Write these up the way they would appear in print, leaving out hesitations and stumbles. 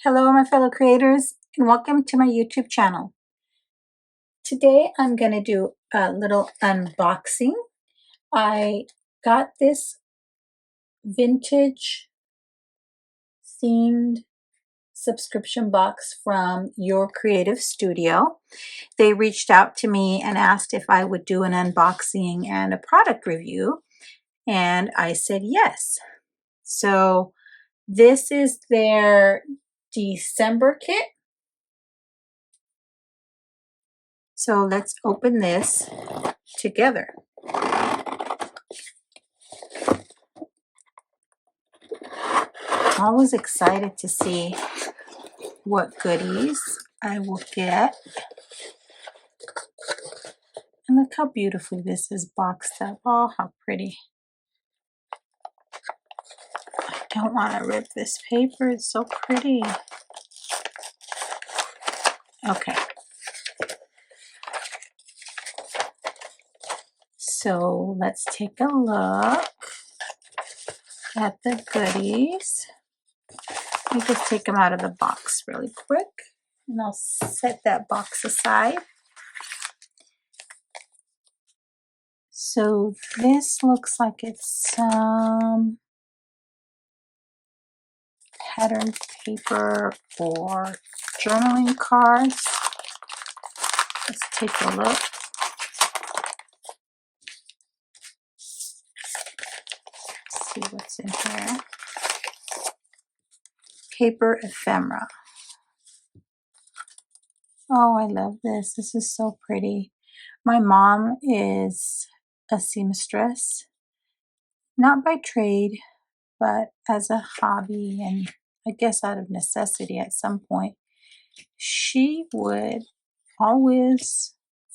Hello, my fellow creators, and welcome to my YouTube channel. Today, I'm going to do a little unboxing. I got this vintage themed subscription box from Your Creative Studio. They reached out to me and asked if I would do an unboxing and a product review, and I said yes. So this is their December kit. So let's open this together. Always excited to see what goodies I will get. And look how beautifully this is boxed up. Oh, how pretty. I don't want to rip this paper. It's so pretty. Okay. So let's take a look at the goodies. Let me just take them out of the box really quick. And I'll set that box aside. So this looks like it's some patterned paper or journaling cards. Let's take a look. Let's see what's in here. Paper ephemera. Oh, I love this. This is so pretty. My mom is a seamstress, not by trade, but as a hobby and I guess out of necessity at some point. She would always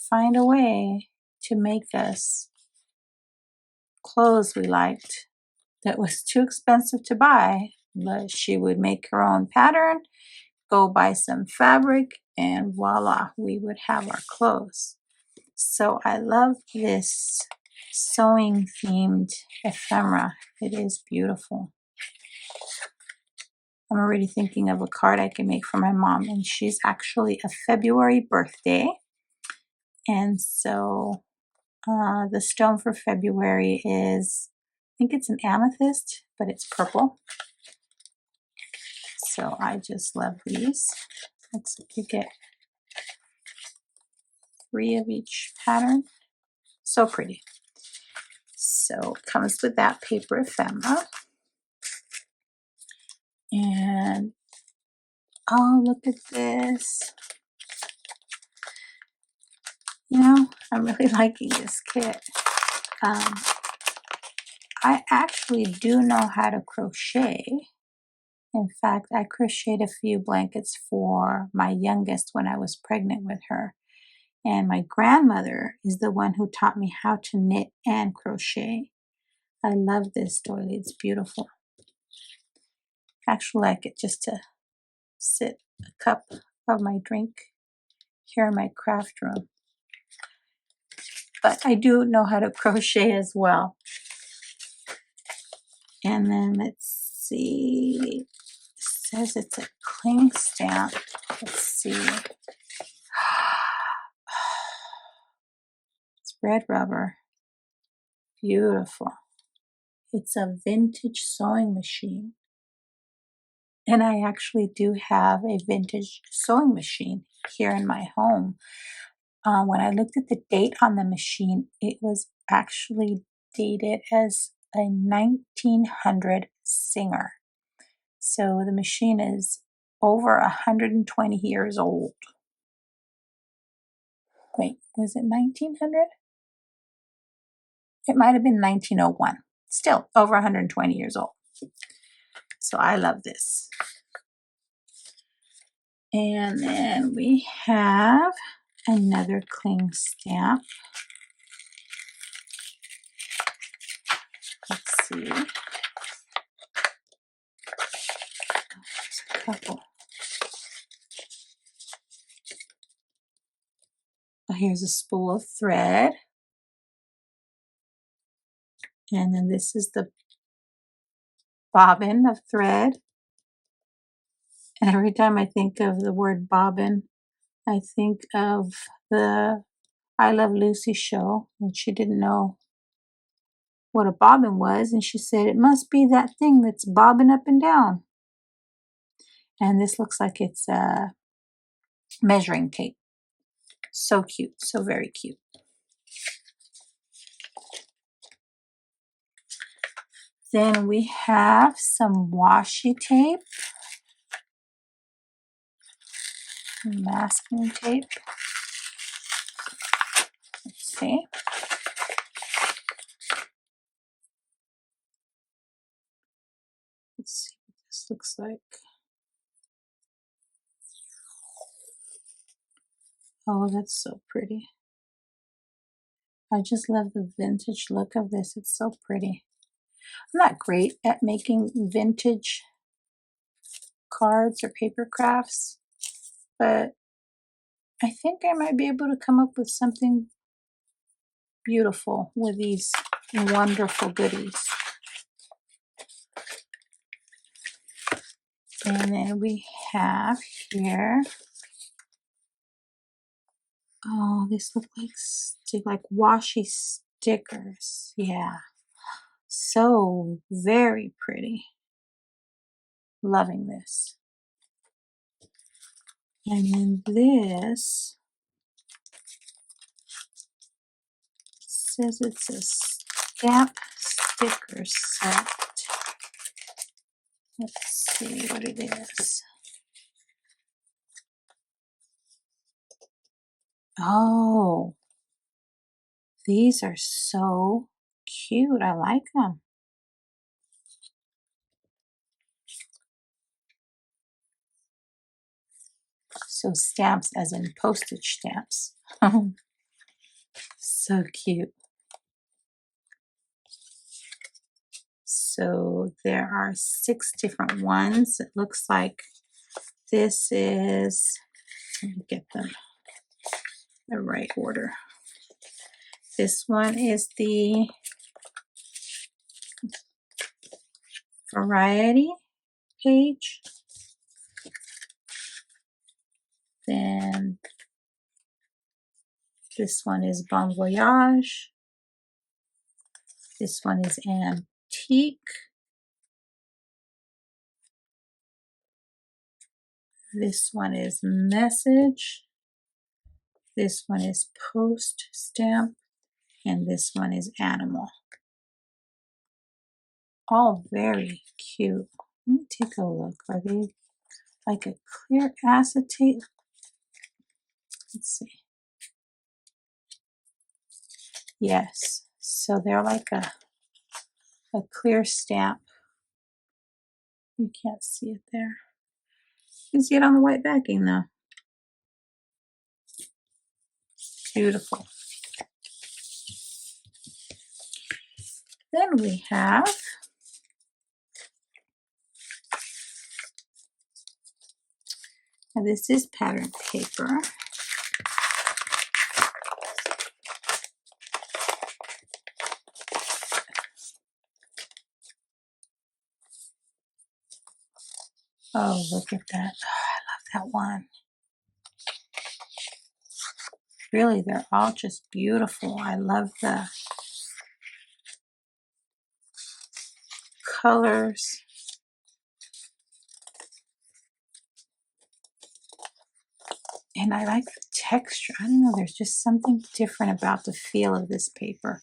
find a way to make us clothes we liked that was too expensive to buy, but she would make her own pattern, go buy some fabric, and voila, we would have our clothes. So I love this sewing themed ephemera. It is beautiful. I'm already thinking of a card I can make for my mom, and she's actually a February birthday. And so the stone for February is, I think it's an amethyst, but it's purple. So I just love these. Looks like you get 3 of each pattern. So pretty. So it comes with that paper ephemera. And oh, look at this. You know, I'm really liking this kit. I actually do know how to crochet. In fact, I crocheted a few blankets for my youngest when I was pregnant with her. And my grandmother is the one who taught me how to knit and crochet. I love this doily. It's beautiful. I actually like it just to sit a cup of my drink here in my craft room. But I do know how to crochet as well. And then let's see. It says it's a cling stamp. Let's see. It's red rubber. Beautiful. It's a vintage sewing machine. And I actually do have a vintage sewing machine here in my home. When I looked at the date on the machine, it was actually dated as a 1900 Singer. So the machine is over 120 years old. Wait, was it 1900? It might have been 1901. Still over 120 years old. So I love this. And then we have another cling stamp. Let's see. There's a couple. Oh, here's a spool of thread. And then this is the bobbin of thread. And every time I think of the word bobbin, I think of the I Love Lucy show, and she didn't know what a bobbin was, and she said, it must be that thing that's bobbing up and down. And this looks like it's measuring tape. So cute, so very cute. Then we have some washi tape, masking tape. Let's see. Let's see what this looks like. Oh, that's so pretty. I just love the vintage look of this. It's so pretty. I'm not great at making vintage cards or paper crafts, but I think I might be able to come up with something beautiful with these wonderful goodies. And then we have here, oh, these look like washi stickers. Yeah, so very pretty. Loving this. And then this says it's a stamp sticker set. Let's see what it is. Oh, these are so cute. I like them. So stamps as in postage stamps. So cute. So there are 6 different ones. It looks like this is, let me get them the right order. This one is the variety page. Then this one is Bon Voyage. This one is Antique. This one is Message. This one is Post Stamp. And this one is Animal. All very cute. Let me take a look. Are they like a clear acetate? Let's see. Yes. So they're like a clear stamp. You can't see it there. You can see it on the white backing though. Beautiful. Then we have and this is pattern paper. Oh, look at that. Oh, I love that one. Really, they're all just beautiful. I love the colors. And I like the texture. I don't know, there's just something different about the feel of this paper.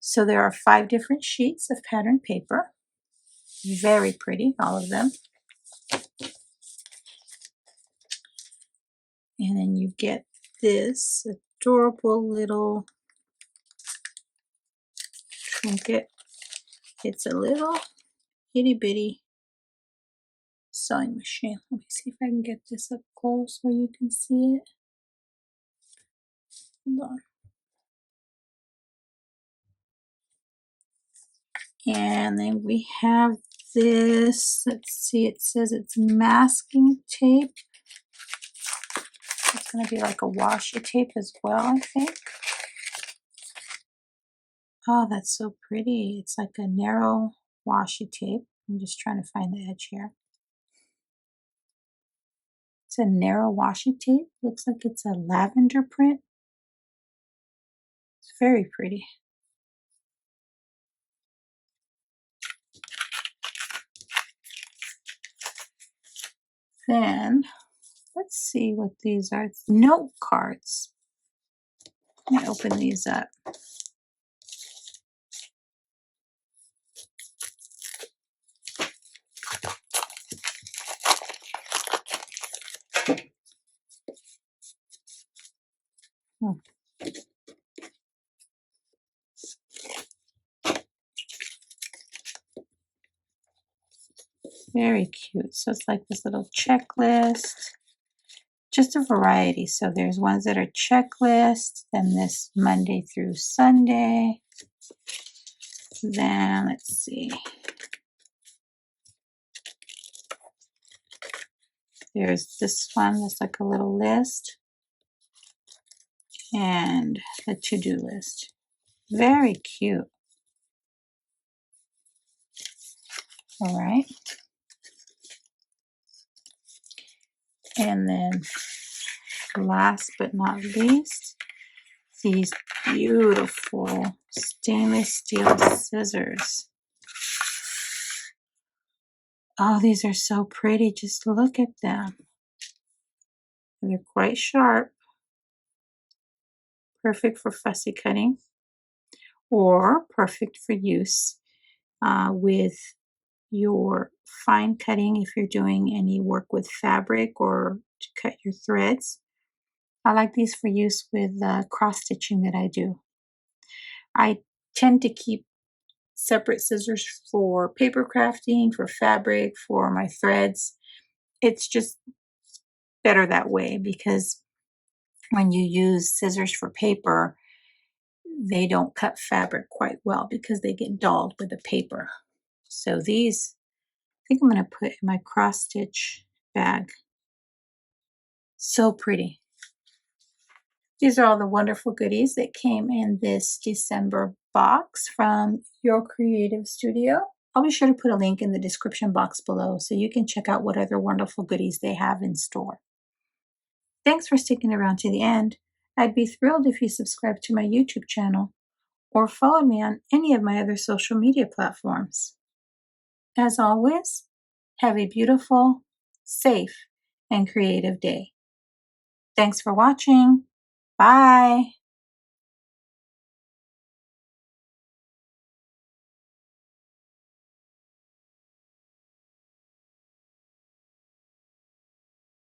So there are 5 different sheets of pattern paper. Very pretty, all of them. And then you get this adorable little trinket. It's a little itty bitty sewing machine. Let me see if I can get this up close so you can see it. Hold on. And then we have this, let's see, it says it's masking tape. It's going to be like a washi tape as well, I think. Oh, that's so pretty. It's like a narrow washi tape. I'm just trying to find the edge here. It's a narrow washi tape. Looks like it's a lavender print. It's very pretty. Then, let's see what these are. It's note cards. Let me open these up. Very cute. So it's like this little checklist. Just a variety. So there's ones that are checklist, then this Monday through Sunday. Then let's see. There's this one that's like a little list. And the to-do list. Very cute. All right. And then last but not least, these beautiful stainless steel scissors. Oh, these are so pretty. Just look at them. They're quite sharp. Perfect for fussy cutting or perfect for use with your fine cutting if you're doing any work with fabric or to cut your threads. I like these for use with cross stitching that I do. I tend to keep separate scissors for paper crafting, for fabric, for my threads. It's just better that way because when you use scissors for paper, they don't cut fabric quite well because they get dulled with the paper. So these, I think I'm going to put in my cross stitch bag. So pretty. These are all the wonderful goodies that came in this December box from Your Creative Studio. I'll be sure to put a link in the description box below so you can check out what other wonderful goodies they have in store. Thanks for sticking around to the end. I'd be thrilled if you subscribe to my YouTube channel or follow me on any of my other social media platforms. As always, have a beautiful, safe, and creative day. Thanks for watching. Bye.